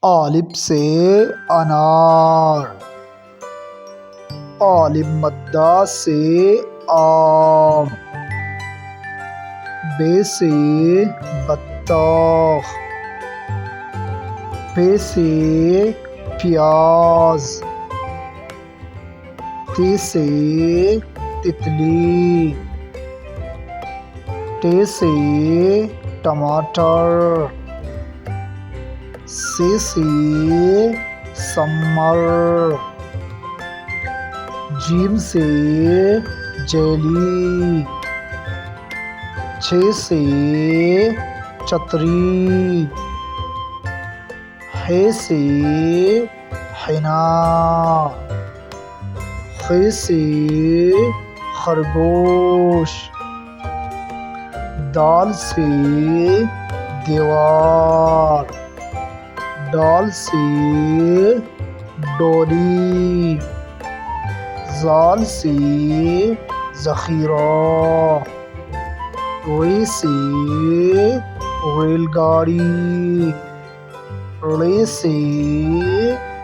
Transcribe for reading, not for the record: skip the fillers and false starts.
الف سے انار، الف مدہ سے آم، ب سے بطخ، پ سے پیاز، ت سے تتلی، ٹ سے ٹماٹر، س سے سمر، ج سے جیلی، چ سے چتری، ح سے حنا، خ سے خرگوش، دال سے دیوار، ڈال سے ڈولی، ذال سے ذخیرہ، ر سے ریل گاڑی، ڑ سے